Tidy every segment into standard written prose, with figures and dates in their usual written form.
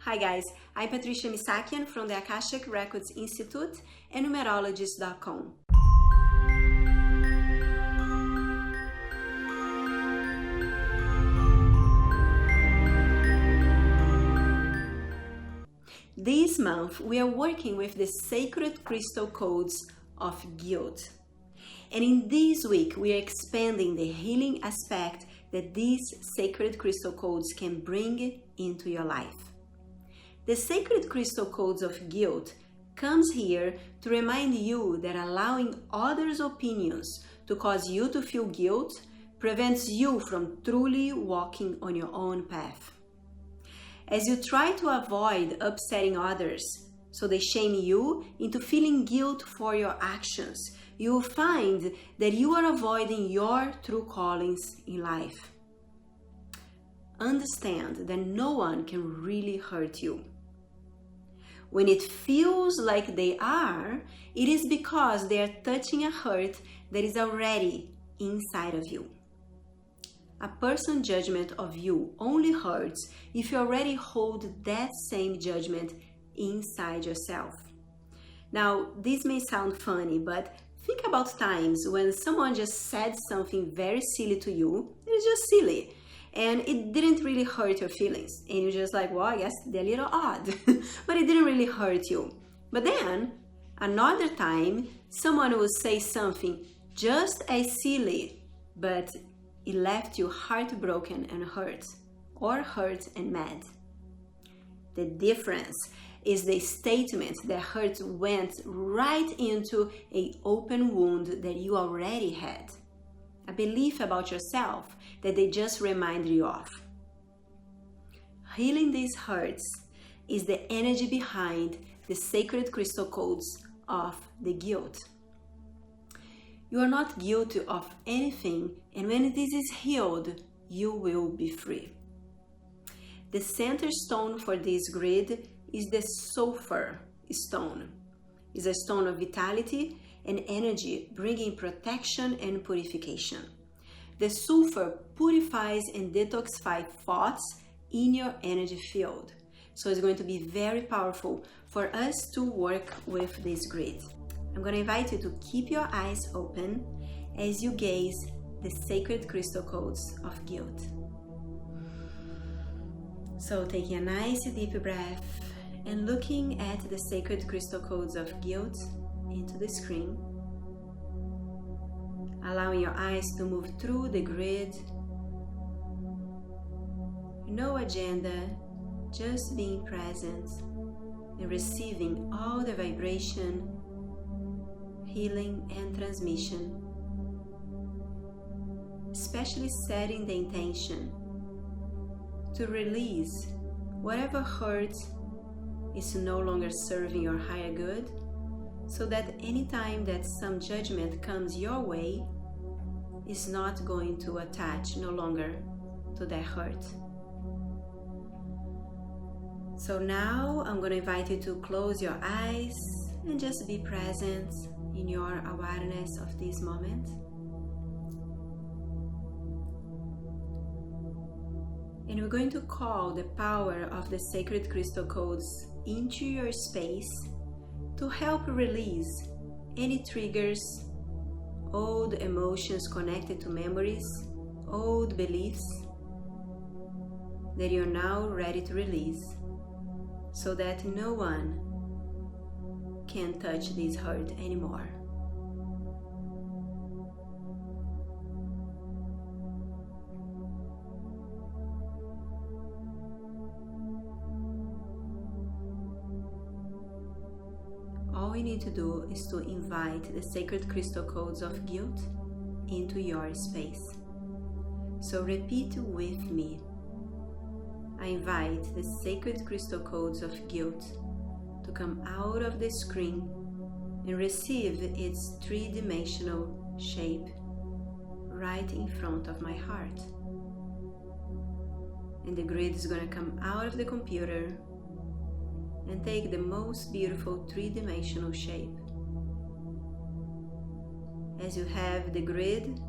Hi guys, I'm Patricia Missakian from the Akashic Records Institute and numerologist.com. This month we are working with the sacred crystal codes of guilt. And in this week we are expanding the healing aspect that these sacred crystal codes can bring into your life. The sacred crystal codes of guilt comes here to remind you that allowing others' opinions to cause you to feel guilt prevents you from truly walking on your own path. As you try to avoid upsetting others, so they shame you into feeling guilt for your actions, you will find that you are avoiding your true callings in life. Understand that no one can really hurt you. When it feels like they are, it is because they are touching a hurt that is already inside of you. A person's judgment of you only hurts if you already hold that same judgment inside yourself. Now, this may sound funny, but think about times when someone just said something very silly to you. It's just silly. And it didn't really hurt your feelings. And you're just like, well, I guess they're a little odd. But it didn't really hurt you. But then, another time, someone will say something just as silly, but it left you heartbroken and hurt, or hurt and mad. The difference is the statement that hurt went right into an open wound that you already had. A belief about yourself that they just remind you of. Healing these hurts is the energy behind the sacred crystal codes of the guilt. You are not guilty of anything, and when this is healed, you will be free. The center stone for this grid is the sulfur stone. It's a stone of vitality and energy, bringing protection and purification. The sulfur purifies and detoxifies thoughts in your energy field. So it's going to be very powerful for us to work with this grid. I'm going to invite you to keep your eyes open as you gaze the sacred crystal codes of guilt. So taking a nice deep breath and looking at the sacred crystal codes of guilt into the screen, allowing your eyes to move through the grid. No agenda, just being present and receiving all the vibration, healing and transmission, especially setting the intention to release whatever hurt is no longer serving your higher good, so that anytime that some judgment comes your way, is not going to attach no longer to that hurt. So now I'm going to invite you to close your eyes and just be present in your awareness of this moment. And we're going to call the power of the sacred crystal codes into your space to help release any triggers, old emotions connected to memories, old beliefs that you're now ready to release, so that no one can touch this hurt anymore. All we need to do is to invite the sacred crystal codes of guilt into your space. So repeat with me. I invite the sacred crystal codes of guilt to come out of the screen and receive its three-dimensional shape right in front of my heart. And the grid is going to come out of the computer and take the most beautiful three-dimensional shape. As you have the grid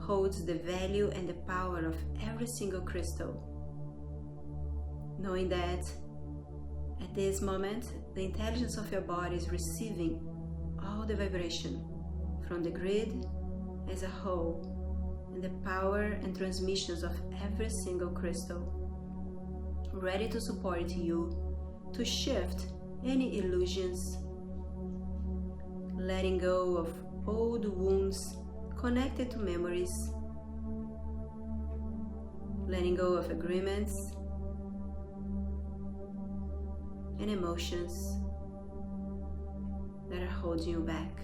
holds the value and the power of every single crystal, knowing that this moment, the intelligence of your body is receiving all the vibration from the grid as a whole and the power and transmissions of every single crystal, ready to support you to shift any illusions, letting go of old wounds connected to memories, letting go of agreements and emotions that are holding you back.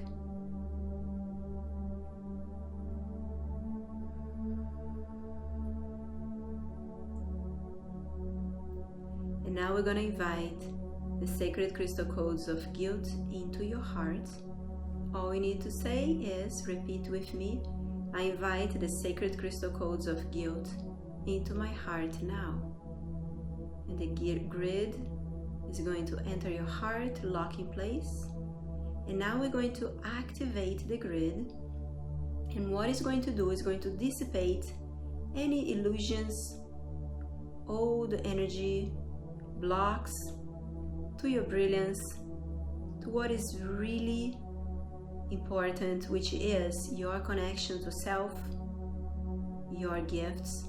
And now we're going to invite the sacred crystal codes of guilt into your heart. All you need to say is repeat with me. I invite the sacred crystal codes of guilt into my heart now. And the grid is going to enter your heart, lock in place. And now we're going to activate the grid. And what it's going to do is going to dissipate any illusions, old energy, blocks to your brilliance, to what is really important, which is your connection to self, your gifts.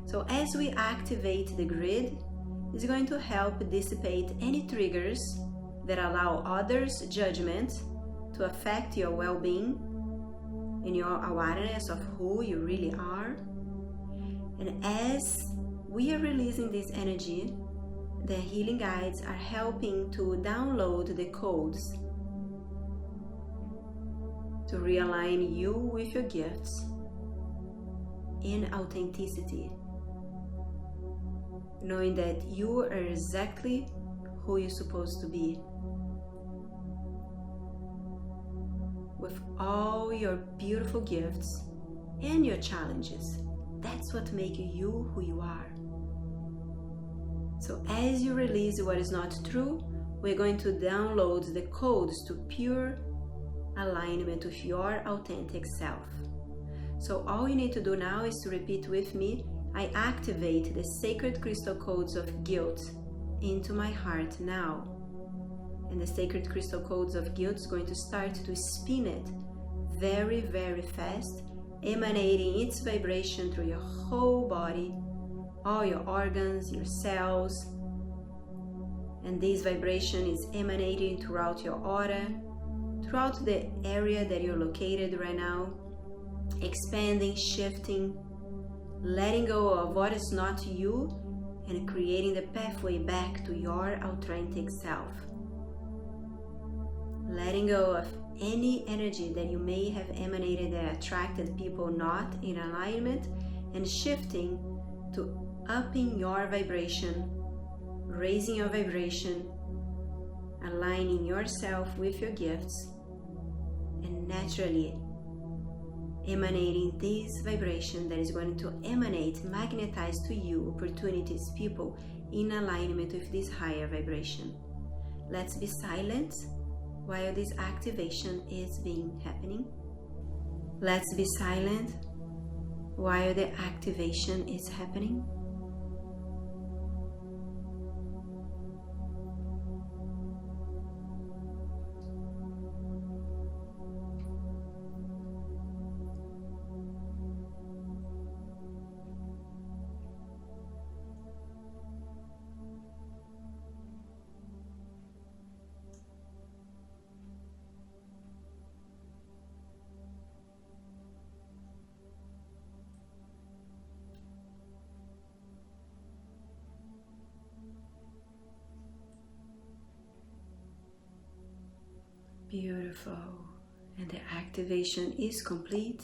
So as we activate the grid, it's going to help dissipate any triggers that allow others' judgment to affect your well-being and your awareness of who you really are. And as we are releasing this energy, the healing guides are helping to download the codes to realign you with your gifts in authenticity, knowing that you are exactly who you're supposed to be, with all your beautiful gifts and your challenges. That's what makes you who you are. So as you release what is not true, we're going to download the codes to pure alignment with your authentic self. So all you need to do now is to repeat with me. I activate the sacred crystal codes of guilt into my heart now. And the sacred crystal codes of guilt is going to start to spin it very, very fast, emanating its vibration through your whole body, all your organs, your cells. And this vibration is emanating throughout your aura, throughout the area that you're located right now, expanding, shifting, letting go of what is not you and creating the pathway back to your authentic self. Letting go of any energy that you may have emanated that attracted people not in alignment, and shifting to upping your vibration, raising your vibration, aligning yourself with your gifts, and naturally emanating this vibration that is going to emanate, magnetize to you opportunities, people in alignment with this higher vibration. Let's be silent while this activation is happening. Let's be silent while the activation is happening. Beautiful. And the activation is complete.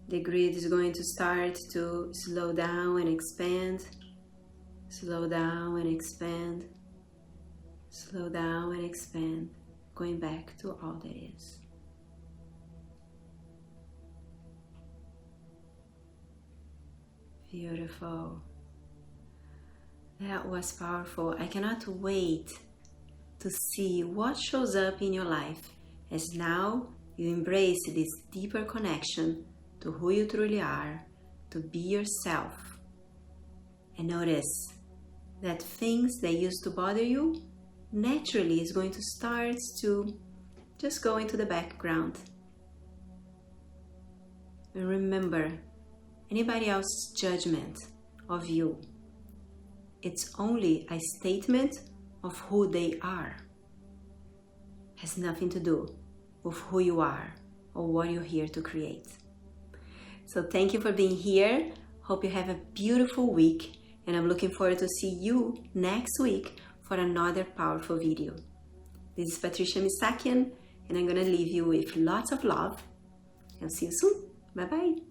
The grid is going to start to slow down and expand. Slow down and expand. Slow down and expand. Going back to all that is. Beautiful. That was powerful. I cannot wait to see what shows up in your life as now you embrace this deeper connection to who you truly are, to be yourself. And notice that things that used to bother you naturally is going to start to just go into the background. And remember, anybody else's judgment of you, it's only a statement of who they are. Has nothing to do with who you are or what you're here to create. So thank you for being here. Hope you have a beautiful week, and I'm looking forward to see you next week for another powerful video. This is Patricia Missakian, and I'm gonna leave you with lots of love. I'll see you soon. Bye bye.